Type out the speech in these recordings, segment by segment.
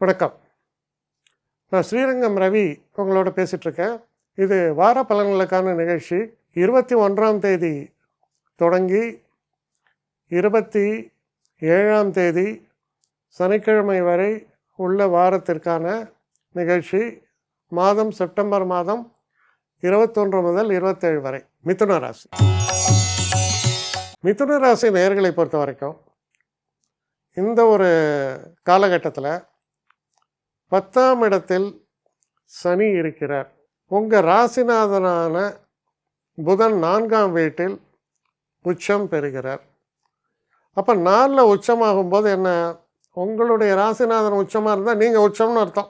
வணக்கம். நான் ஸ்ரீரங்கம் ரவி உங்களோட பேசிகிட்ருக்கேன். இது வார பலன்களுக்கான நிகழ்ச்சி. 21ஆம் தேதி தொடங்கி 27ஆம் தேதி சனிக்கிழமை வரை உள்ள வாரத்திற்கான நிகழ்ச்சி. மாதம் செப்டம்பர் மாதம் 21 முதல் 27 வரை. மிதுன ராசி. மிதுன ராசி நேயர்களை பொறுத்த வரைக்கும் இந்த ஒரு காலகட்டத்தில் 10ஆம் இடத்தில் சனி இருக்கிறார். உங்கள் ராசிநாதனான புதன் 4ஆம் வீட்டில் உச்சம் பெறுகிறார். அப்போ 4ல் உச்சமாகும்போது என்ன, உங்களுடைய ராசிநாதன் உச்சமாக இருந்தால் நீங்கள் உச்சம்னு அர்த்தம்.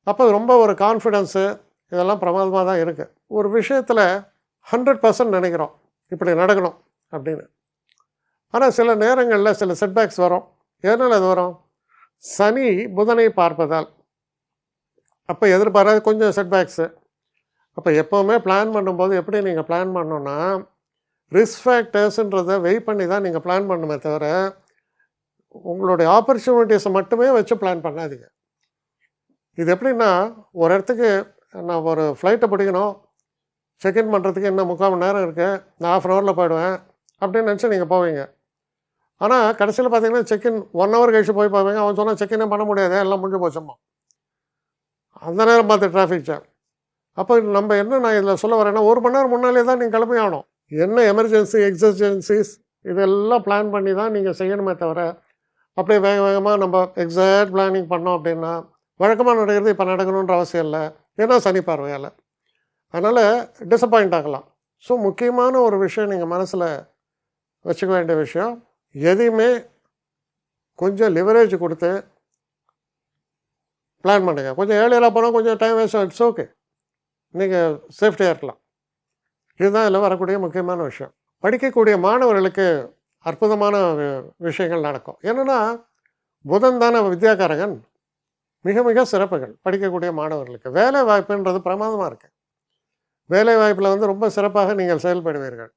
அப்போ ரொம்ப ஒரு கான்ஃபிடென்ஸு இதெல்லாம் பிரமாதமாக தான் இருக்குது. ஒரு விஷயத்தில் 100% நினைக்கிறோம் இப்படி நடக்கணும் அப்படின்னு. ஆனால் சில நேரங்களில் சில செட்பேக்ஸ் வரும். எதனால் அது வரும்? சனி புதனை பார்ப்பதால். அப்போ எதிர்பாராத கொஞ்சம் செட்பேக்ஸு. அப்போ எப்போவுமே பிளான் பண்ணும்போது எப்படி நீங்கள் பிளான் பண்ணணுன்னா, ரிஸ்க் ஃபேக்டர்ஸுன்றதை வெயிட் பண்ணி தான் நீங்கள் பிளான் பண்ணுமே தவிர உங்களுடைய ஆப்பர்ச்சுனிட்டிஸை மட்டுமே வச்சு பிளான் பண்ணாதீங்க. இது எப்படின்னா, ஒரு இடத்துக்கு நான் ஒரு ஃப்ளைட்டை பிடிக்கணும், செக்இன் பண்ணுறதுக்கு இன்னும் 3/4 மணி நேரம் இருக்குது, நான் 1/2 ஹவரில் போயிடுவேன் அப்படின்னு நினச்சி நீங்கள் போவீங்க. ஆனால் கடைசியில் பார்த்தீங்கன்னா செக்இன் 1 ஹவர் கழிச்சு போய் பார்ப்பீங்க, அவன் சொன்னால் செக்இனே பண்ண முடியாது, எல்லாம் முடிஞ்சு போச்சம்மா. அந்த நேரம் பார்த்து டிராஃபிக் ஜாம். அப்போ நம்ம என்ன நான் இதில் சொல்ல வரேன்னா, 1 மணி நேரம் முன்னாலே தான் நீங்கள் கிளம்பி ஆகணும். என்ன எமர்ஜென்சி எக்ஸர்ஜென்சிஸ் இதெல்லாம் பிளான் பண்ணி தான் நீங்கள் செய்யணுமே தவிர அப்படியே வேக வேகமாக நம்ம எக்ஸாக்ட் பிளானிங் பண்ணோம் அப்படின்னா வழக்கமாக நடக்கிறது இப்போ நடக்கணுன்ற அவசியம் இல்லை. ஏன்னா சனி பார்வையால். அதனால் டிசப்பாயிண்ட் ஆகலாம். ஸோ முக்கியமான ஒரு விஷயம் நீங்கள் மனசில் வச்சுக்க வேண்டிய விஷயம், எதையுமே கொஞ்சம் லிவரேஜ் கொடுத்து பிளான் பண்ணுங்கள். கொஞ்சம் ஏர்லியராக போனால் கொஞ்சம் டைம் வேஸ்ட், இட்ஸ் ஓகே, நீங்கள் சேஃப்டியாக இருக்கலாம். இதுதான் இதில் வரக்கூடிய முக்கியமான விஷயம். படிக்கக்கூடிய மாணவர்களுக்கு அற்புதமான விஷயங்கள் நடக்கும். என்னென்னா புதன் தானே வித்யாகாரகன். மிக மிக சிறப்புகள் படிக்கக்கூடிய மாணவர்களுக்கு. வேலை வாய்ப்புன்றது பிரமாதமாக இருக்குது. வேலை வாய்ப்பில் ரொம்ப சிறப்பாக நீங்கள் செயல்படுவீர்கள்.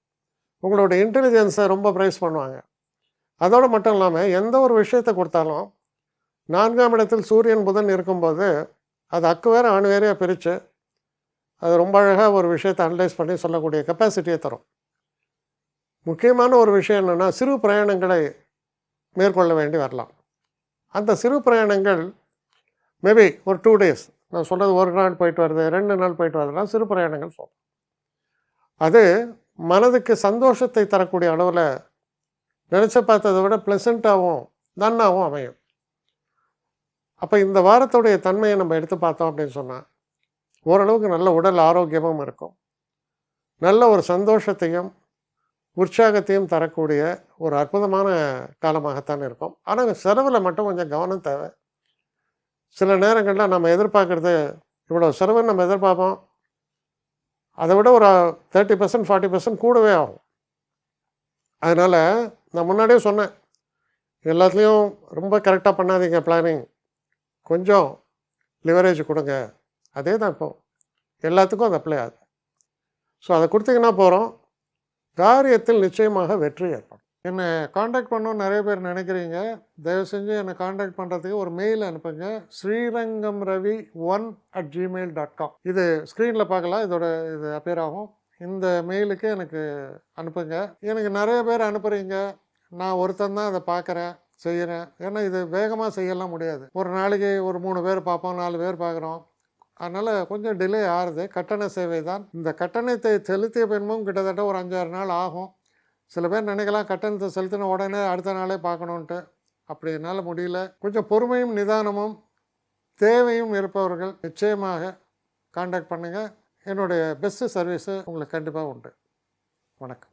உங்களோட இன்டெலிஜென்ஸை ரொம்ப ப்ரைஸ் பண்ணுவாங்க. அதோடு மட்டும் இல்லாமல் எந்த ஒரு விஷயத்தை கொடுத்தாலும் 4ஆம் இடத்தில் சூரியன் புதன் இருக்கும்போது அது அக்கு வேறு அணு வேறையாக பிரித்து அது ரொம்ப அழகாக ஒரு விஷயத்தை அனலைஸ் பண்ணி சொல்லக்கூடிய கெப்பாசிட்டியை தரும். முக்கியமான ஒரு விஷயம் என்னென்னா, சிறு பிரயாணங்களை மேற்கொள்ள வேண்டி வரலாம். அந்த சிறு பிரயாணங்கள் மேபி ஒரு 2 டேஸ், நான் சொல்கிறது 1 நாள் போயிட்டு வருது, 2 நாள் போயிட்டு வருதுலாம் சிறு பிரயாணங்கள் சொல்கிறேன். அது மனதுக்கு சந்தோஷத்தை தரக்கூடிய அளவில் நினச்சி பார்த்ததை விட ப்ளசண்ட்டாகவும் நன்னாகவும் அமையும். அப்போ இந்த வாரத்துடைய தன்மையை நம்ம எடுத்து பார்த்தோம் அப்படின்னு சொன்னால் ஓரளவுக்கு நல்ல உடல் ஆரோக்கியமும் இருக்கும். நல்ல ஒரு சந்தோஷத்தையும் உற்சாகத்தையும் தரக்கூடிய ஒரு அற்புதமான காலமாகத்தான் இருக்கும். ஆனால் செலவில் மட்டும் கொஞ்சம் கவனம் தேவை. சில நேரங்களில் நம்ம எதிர்பார்க்குறது இவ்வளோ செலவுன்னு நம்ம எதிர்பார்ப்போம், அதை விட ஒரு 30% 40% கூடவே ஆகும். அதனால் நான் முன்னாடியே சொன்னேன், எல்லாத்துலேயும் ரொம்ப கரெக்டாக பண்ணாதீங்க பிளானிங், கொஞ்சம் லிவரேஜ் கொடுங்க. அதே தான் இப்போ எல்லாத்துக்கும் அது அப்ளை ஆகுது. ஸோ அதை கொடுத்தீங்கன்னா போகிறோம், காரியத்தில் நிச்சயமாக வெற்றி ஏற்படும். என்னை காண்டாக்ட் பண்ணணும்னு நிறைய பேர் நினைக்கிறீங்க. தயவு செஞ்சு என்னை காண்டாக்ட் பண்ணுறதுக்கு ஒரு மெயில் அனுப்புங்க. srirangamravi1@gmail.com. இது ஸ்க்ரீனில் பார்க்கலாம், இது அப்பியர் ஆகும். இந்த மெயிலுக்கு எனக்கு அனுப்புங்க. எனக்கு நிறைய பேர் அனுப்புகிறீங்க, நான் ஒருத்தன் தான் அதை பார்க்குறேன், செய்கிறேன். ஏன்னா இது வேகமாக செய்யலாம் முடியாது. ஒரு நாளைக்கு ஒரு 3 பேர் பார்ப்போம், 4 பேர் பார்க்குறோம். அதனால் கொஞ்சம் டிலே ஆகுது. கட்டண சேவை தான். இந்த கட்டணத்தை செலுத்திய பின்பும் கிட்டத்தட்ட ஒரு 5-6 நாள் ஆகும். சில பேர் நினைக்கலாம் கட்டணத்தை செலுத்தின உடனே அடுத்த நாளே பார்க்கணுன்ட்டு. அப்படி என்னால் முடியல. கொஞ்சம் பொறுமையும் நிதானமும் தேவையும் இருப்பவர்கள் நிச்சயமாக காண்டாக்ட் பண்ணுங்கள். என்னுடைய பெஸ்ட்டு சர்வீஸு உங்களுக்கு கண்டிப்பாக உண்டு. வணக்கம்.